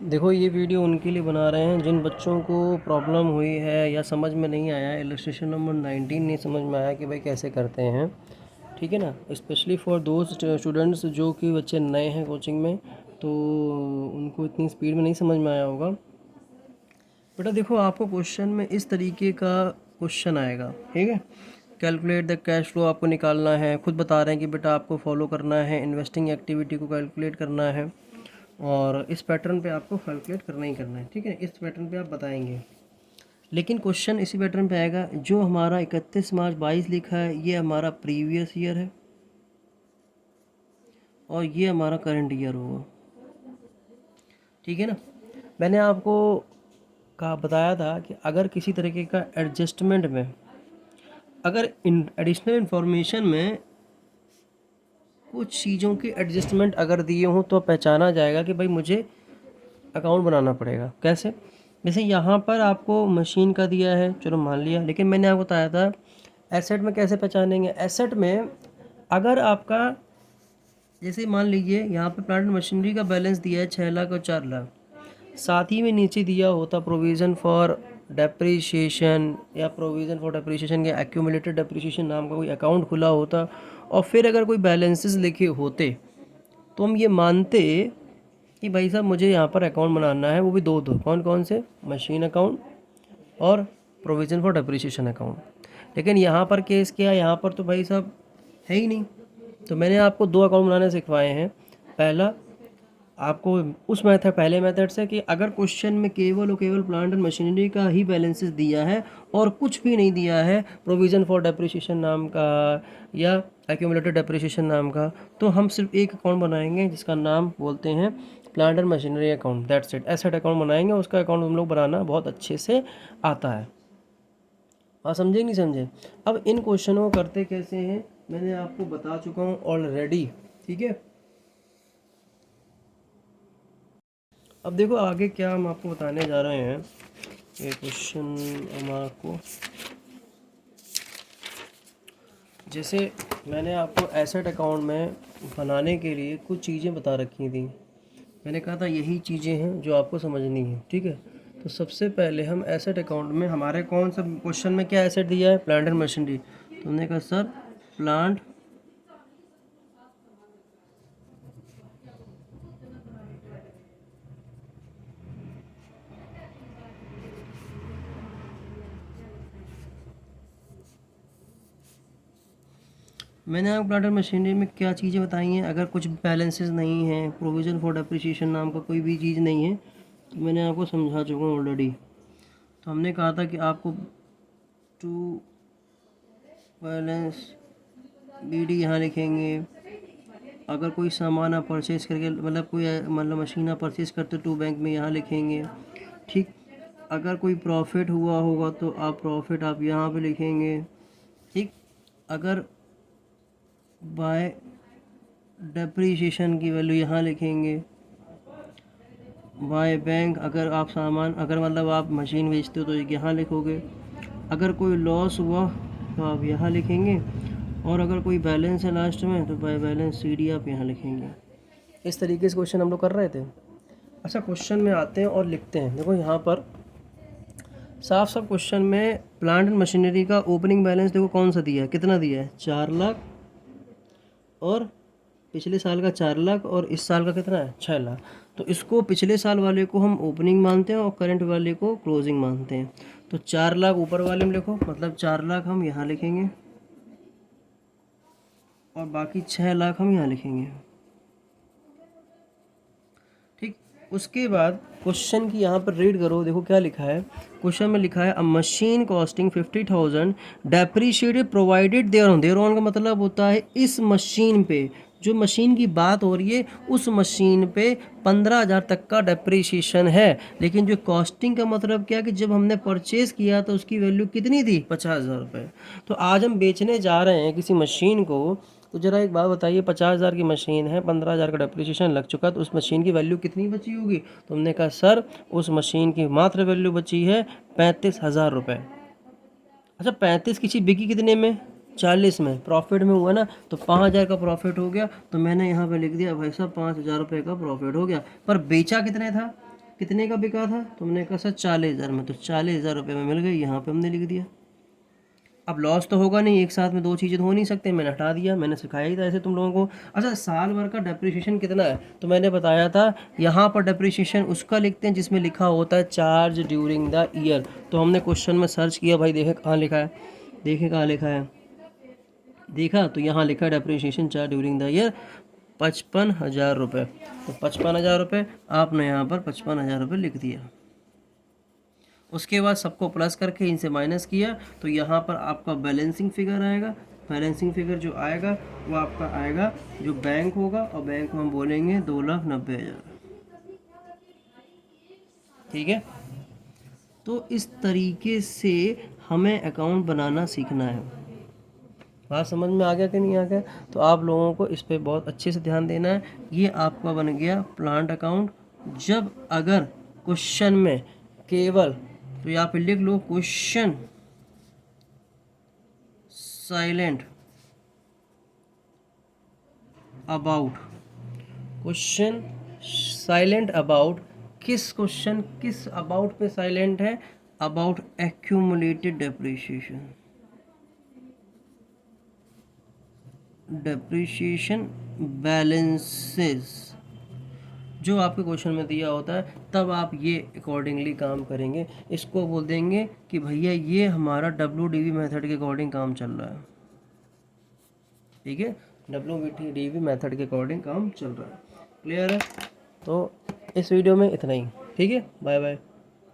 देखो, ये वीडियो उनके लिए बना रहे हैं जिन बच्चों को प्रॉब्लम हुई है या समझ में नहीं आया, इलस्ट्रेशन नंबर 19 नहीं समझ में आया कि भाई कैसे करते हैं। ठीक है ना। स्पेशली फॉर दोज स्टूडेंट्स जो कि बच्चे नए हैं कोचिंग में, तो उनको इतनी स्पीड में नहीं समझ में आया होगा। बेटा देखो, आपको क्वेश्चन में इस तरीके का क्वेश्चन आएगा। ठीक है। कैलकुलेट द कैश फ्लो आपको निकालना है। खुद बता रहे हैं कि बेटा आपको फॉलो करना है, इन्वेस्टिंग एक्टिविटी को कैलकुलेट करना है और इस पैटर्न पे आपको कैलकुलेट करना ही करना है। ठीक है। इस पैटर्न पे आप बताएंगे, लेकिन क्वेश्चन इसी पैटर्न पे आएगा। जो हमारा 31 मार्च 22 लिखा है ये हमारा प्रीवियस ईयर है और ये हमारा करंट ईयर होगा। ठीक है ना। मैंने आपको कहा बताया था कि अगर किसी तरीके का एडजस्टमेंट में, अगर एडिशनल इन्फॉर्मेशन में कुछ चीज़ों के एडजस्टमेंट अगर दिए हों तो पहचाना जाएगा कि भाई मुझे अकाउंट बनाना पड़ेगा। कैसे? जैसे यहाँ पर आपको मशीन का दिया है, चलो मान लिया, लेकिन मैंने आपको बताया था एसेट में कैसे पहचानेंगे। एसेट में अगर आपका, जैसे मान लीजिए यहाँ पे प्लांट एंड मशीनरी का बैलेंस दिया है 6 लाख और 4 लाख, साथ ही में नीचे दिया होता प्रोविज़न फॉर डेप्रीशिएशन या प्रोविज़न फॉर डेप्रीशिएशन के एक्यूमुलेटेड डेप्रीशिएशन नाम का कोई अकाउंट खुला होता और फिर अगर कोई बैलेंसेस लिखे होते तो हम ये मानते कि भाई साहब मुझे यहाँ पर अकाउंट बनाना है, वो भी दो दो। कौन कौन से? मशीन अकाउंट और प्रोविज़न फॉर डेप्रीशिएशन अकाउंट। लेकिन यहाँ पर केस क्या है, यहाँ पर तो भाई साहब है ही नहीं। तो मैंने आपको दो अकाउंट बनाने सिखवाए हैं। पहला आपको उस मेथड, पहले मेथड से कि अगर क्वेश्चन में केवल और केवल प्लांट एंड मशीनरी का ही बैलेंसेस दिया है और कुछ भी नहीं दिया है प्रोविज़न फॉर डेप्रिसिएशन नाम का या एक्यूमुलेटेड डेप्रिसिएशन नाम का, तो हम सिर्फ एक अकाउंट बनाएंगे जिसका नाम बोलते हैं plant and machinery account. That's it. Asset account बनाएंगे, उसका अकाउंट हम लोग बनाना बहुत अच्छे से आता है। हाँ, समझे नहीं समझे? अब इन क्वेश्चनों को करते कैसे हैं मैंने आपको बता चुका हूँ ऑलरेडी। ठीक है। अब देखो आगे क्या हम आपको बताने जा रहे हैं। ये क्वेश्चन हम आपको, जैसे मैंने आपको एसेट अकाउंट में बनाने के लिए कुछ चीज़ें बता रखी थी। मैंने कहा था यही चीज़ें हैं जो आपको समझनी है। ठीक है। तो सबसे पहले हम एसेट अकाउंट में, हमारे कौन सा क्वेश्चन में क्या एसेट दिया है? Plant and machinery. तो हमने कहा सर प्लांट मैंने आपको प्लांट एंड मशीनरी में क्या चीज़ें बताई हैं। अगर कुछ बैलेंसेस नहीं हैं, प्रोविज़न फॉर डेप्रिसिएशन नाम का कोई भी चीज़ नहीं है, तो मैंने आपको समझा चुका हूँ ऑलरेडी। तो हमने कहा था कि आपको टू बैलेंस BD यहाँ लिखेंगे। अगर कोई सामान आप परचेज़ करके, मतलब कोई मशीन आप परचेज़ करते टू बैंक में यहाँ लिखेंगे। ठीक। अगर कोई प्रॉफिट हुआ होगा तो आप प्रॉफिट आप यहाँ पे लिखेंगे। ठीक। अगर बाय डेप्रीशिएशन की वैल्यू यहाँ लिखेंगे। बाय बैंक, अगर आप सामान, अगर मतलब आप मशीन बेचते हो तो यहाँ लिखोगे। अगर कोई लॉस हुआ तो आप यहाँ लिखेंगे और अगर कोई बैलेंस है लास्ट में तो बाय बैलेंस CD आप यहाँ लिखेंगे। इस तरीके से क्वेश्चन हम लोग कर रहे थे। अच्छा, क्वेश्चन में आते हैं और लिखते हैं। देखो यहाँ पर साफ साफ क्वेश्चन में प्लांट एंड मशीनरी का ओपनिंग बैलेंस देखो कौन सा दिया है, कितना दिया है? 4 लाख, और पिछले साल का 4 लाख और इस साल का कितना है? 6 लाख। तो इसको पिछले साल वाले को हम ओपनिंग मानते हैं और करंट वाले को क्लोजिंग मानते हैं। तो 4 लाख ऊपर वाले में लिखो, मतलब 4 लाख हम यहाँ लिखेंगे और बाकी 6 लाख हम यहाँ लिखेंगे। ठीक। उसके बाद क्वेश्चन की यहाँ पर रीड करो, देखो क्या लिखा है। क्वेश्चन में लिखा है a machine costing 50,000 depreciated provided thereon का मतलब होता है इस मशीन पे, जो मशीन की बात हो रही है उस मशीन पे 15,000 तक का डेप्रीशिएशन है। लेकिन जो कॉस्टिंग का मतलब क्या है कि जब हमने परचेज़ किया तो उसकी वैल्यू कितनी थी? 50,000 रुपये। तो आज हम बेचने जा रहे हैं किसी मशीन को, तो ज़रा एक बात बताइए, 50,000 की मशीन है, 15,000 का डेप्रिसिएशन लग चुका, तो उस मशीन की वैल्यू कितनी बची होगी? तो हमने कहा सर उस मशीन की मात्र वैल्यू बची है 35,000 रुपये। अच्छा, 35 की चीज़ बिकी कितने में? 40 में। प्रॉफिट में हुआ ना, तो 5,000 का प्रॉफिट हो गया। तो मैंने यहाँ पे लिख दिया भाई साहब 5,000 रुपये का प्रॉफिट हो गया। पर बेचा कितने था? कितने का बिका था? तुमने कहा सर 40,000 में, तो 40,000 रुपये में मिल गई, यहाँ पे हमने लिख दिया। अब लॉस तो होगा नहीं, एक साथ में दो चीज़ें तो हो नहीं सकते, मैंने हटा दिया, मैंने सिखाया ही था ऐसे तुम लोगों को। अच्छा, साल भर का डेप्रिसिएशन कितना है? तो मैंने बताया था यहाँ पर डेप्रिसिएशन उसका लिखते हैं जिसमें लिखा होता है चार्ज ड्यूरिंग द ईयर। तो हमने क्वेश्चन में सर्च किया भाई, देखे कहाँ लिखा है, देखे कहाँ लिखा है, देखा तो यहाँ लिखा है depreciation charge during the year 55,000 रुपये। तो 55,000 रुपये आपने यहाँ पर 55,000 रुपये लिख दिया। उसके बाद सबको प्लस करके इनसे माइनस किया तो यहाँ पर आपका बैलेंसिंग फिगर आएगा। बैलेंसिंग फिगर जो आएगा वो आपका आएगा जो बैंक होगा, और बैंक में हम बोलेंगे 2,90,000। ठीक है, तो इस तरीके से हमें अकाउंट बनाना सीखना है। बात समझ में आ गया कि नहीं आ गया? तो आप लोगों को इस पर बहुत अच्छे से ध्यान देना है। ये आपका बन गया प्लांट अकाउंट। जब अगर क्वेश्चन में केवल, तो यहाँ पे लिख लो question silent about, question silent about, किस क्वेश्चन किस अबाउट पे साइलेंट है? About accumulated depreciation, depreciation balances जो आपके क्वेश्चन में दिया होता है, तब आप ये अकॉर्डिंगली काम करेंगे। इसको बोल देंगे कि भैया ये हमारा WDV मेथड के अकॉर्डिंग काम चल रहा है। ठीक है, WDV मेथड के अकॉर्डिंग काम चल रहा है। क्लियर है? तो इस वीडियो में इतना ही। ठीक है, बाय बाय।